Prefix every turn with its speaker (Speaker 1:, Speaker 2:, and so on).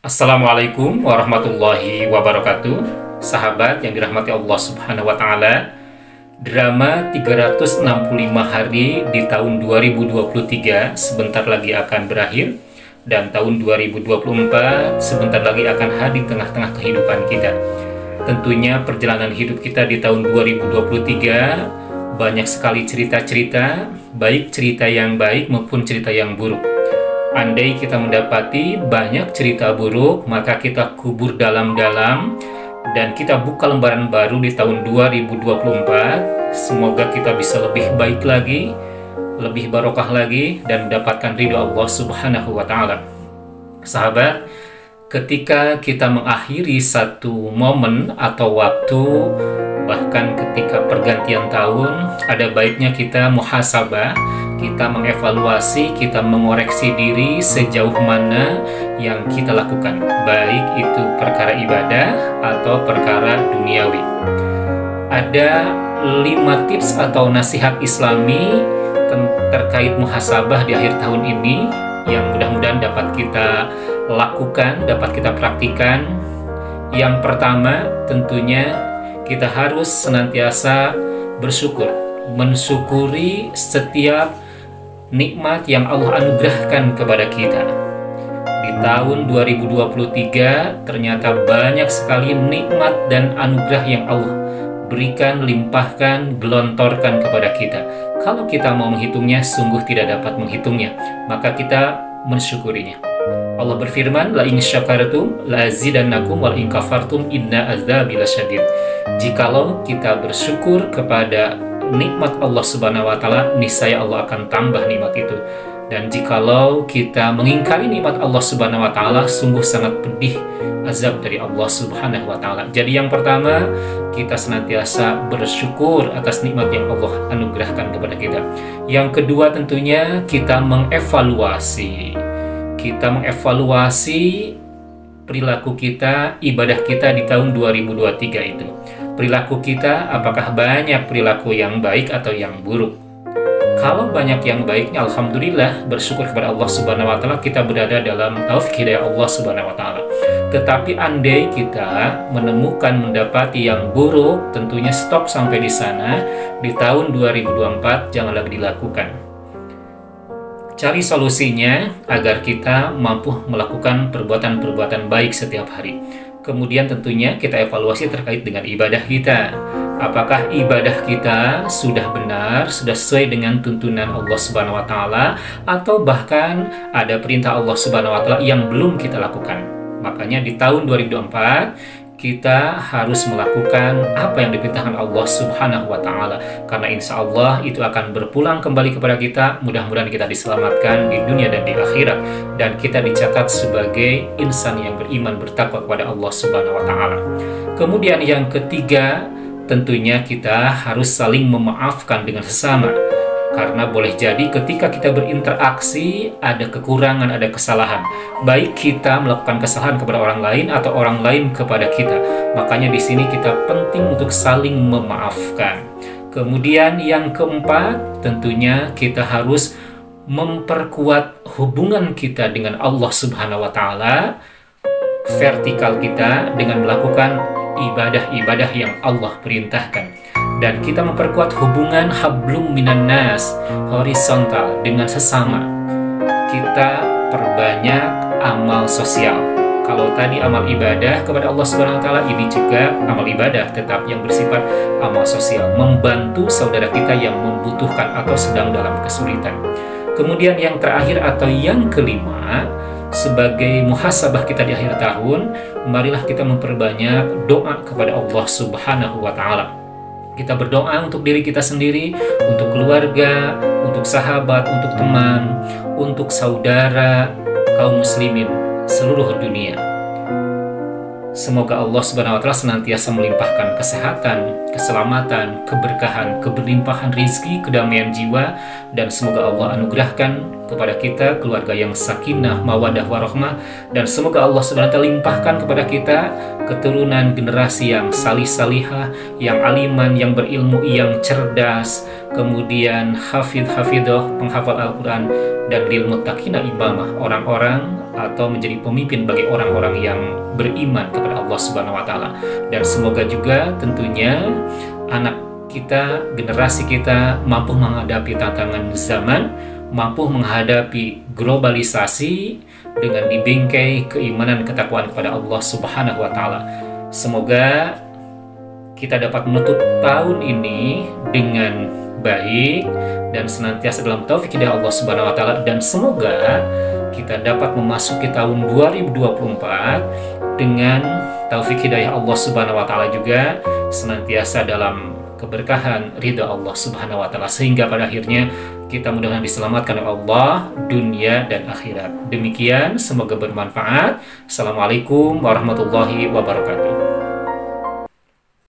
Speaker 1: Assalamualaikum warahmatullahi wabarakatuh. Sahabat yang dirahmati Allah Subhanahu wa taala. Drama 365 hari di tahun 2023 sebentar lagi akan berakhir, dan tahun 2024 sebentar lagi akan hadir di tengah-tengah kehidupan kita. Tentunya perjalanan hidup kita di tahun 2023 banyak sekali cerita-cerita, baik cerita yang baik maupun cerita yang buruk. Andai kita mendapati banyak cerita buruk, maka kita kubur dalam-dalam dan kita buka lembaran baru di tahun 2024. Semoga kita bisa lebih baik lagi, lebih barokah lagi, dan mendapatkan ridho Allah Subhanahu wa ta'ala. Sahabat, ketika kita mengakhiri satu momen atau waktu, bahkan ketika pergantian tahun, ada baiknya kita muhasabah, kita mengevaluasi, kita mengoreksi diri sejauh mana yang kita lakukan, baik itu perkara ibadah atau perkara duniawi. Ada 5 tips atau nasihat Islami terkait muhasabah di akhir tahun ini yang mudah-mudahan dapat kita lakukan, dapat kita praktikan. Yang pertama, tentunya kita harus senantiasa bersyukur, mensyukuri setiap nikmat yang Allah anugerahkan kepada kita. Di tahun 2023 ternyata banyak sekali nikmat dan anugerah yang Allah berikan, limpahkan, gelontorkan kepada kita. Kalau kita mau menghitungnya, sungguh tidak dapat menghitungnya, maka kita mensyukurinya. Allah berfirman, la in syakartum la azidannakum wa in kafartum inna azabi lasyadid. Jikalau kita bersyukur kepada nikmat Allah Subhanahu wa taala, niscaya Allah akan tambah nikmat itu. Dan jikalau kita mengingkari nikmat Allah Subhanahu wa taala, sungguh sangat pedih azab dari Allah Subhanahu wa taala. Jadi yang pertama, kita senantiasa bersyukur atas nikmat yang Allah anugerahkan kepada kita. Yang kedua, tentunya kita mengevaluasi. Kita mengevaluasi perilaku kita, ibadah kita di tahun 2023 itu. Perilaku kita, apakah banyak perilaku yang baik atau yang buruk? Kalau banyak yang baiknya, alhamdulillah, bersyukur kepada Allah Subhanahu wa taala, kita berada dalam taufik hidayah Allah Subhanahu wa taala. Tetapi andai kita menemukan, mendapati yang buruk, tentunya stop sampai di sana. Di tahun 2024 jangan lagi dilakukan. Cari solusinya agar kita mampu melakukan perbuatan-perbuatan baik setiap hari. Kemudian tentunya kita evaluasi terkait dengan ibadah kita. Apakah ibadah kita sudah benar, sudah sesuai dengan tuntunan Allah Subhanahu wa taala, atau bahkan ada perintah Allah Subhanahu wa taala yang belum kita lakukan. Makanya di tahun 2024 kita harus melakukan apa yang diperintahkan Allah Subhanahu wa taala, karena insya Allah itu akan berpulang kembali kepada kita. Mudah-mudahan kita diselamatkan di dunia dan di akhirat, dan kita dicatat sebagai insan yang beriman, bertakwa kepada Allah Subhanahu wa taala. Kemudian yang ketiga, tentunya kita harus saling memaafkan dengan sesama. Karena boleh jadi ketika kita berinteraksi ada kekurangan, ada kesalahan. Baik kita melakukan kesalahan kepada orang lain atau orang lain kepada kita. Makanya di sini kita penting untuk saling memaafkan. Kemudian yang keempat, tentunya kita harus memperkuat hubungan kita dengan Allah Subhanahu wa taala, vertikal kita, dengan melakukan ibadah-ibadah yang Allah perintahkan. Dan kita memperkuat hubungan hablum minan nas, horizontal, dengan sesama. Kita perbanyak amal sosial. Kalau tadi amal ibadah kepada Allah Subhanahu wa taala, ini juga amal ibadah tetap yang bersifat amal sosial, membantu saudara kita yang membutuhkan atau sedang dalam kesulitan. Kemudian yang terakhir atau yang kelima, sebagai muhasabah kita di akhir tahun, marilah kita memperbanyak doa kepada Allah Subhanahu wa taala. Kita berdoa untuk diri kita sendiri, untuk keluarga, untuk sahabat, untuk teman, untuk saudara, kaum muslimin seluruh dunia. Semoga Allah Subhanahu wa taala senantiasa melimpahkan kesehatan, keselamatan, keberkahan, keberlimpahan rizki, kedamaian jiwa, dan semoga Allah anugerahkan kepada kita keluarga yang sakinah, mawadah, warahmah, dan semoga Allah Subhanahu wa taala limpahkan kepada kita keturunan generasi yang salih-salihah, yang aliman, yang berilmu, yang cerdas, kemudian hafidh-hafidhoh, penghafal Al-Quran, dan lil muttaqina imamah, orang-orang atau menjadi pemimpin bagi orang-orang yang beriman kepada Allah Subhanahu wa taala. Dan semoga juga tentunya anak kita, generasi kita mampu menghadapi tantangan zaman, mampu menghadapi globalisasi dengan dibingkai keimanan ketakwaan kepada Allah Subhanahu wa taala. Semoga kita dapat menutup tahun ini dengan baik dan senantiasa dalam taufik hidayah Allah Subhanahu wa taala, dan semoga kita dapat memasuki tahun 2024 dengan taufik hidayah Allah Subhanahu wa taala juga, senantiasa dalam keberkahan ridha Allah Subhanahu wa taala, sehingga pada akhirnya kita mudah-mudahan diselamatkan oleh Allah dunia dan akhirat. Demikian, semoga bermanfaat. Assalamualaikum warahmatullahi wabarakatuh.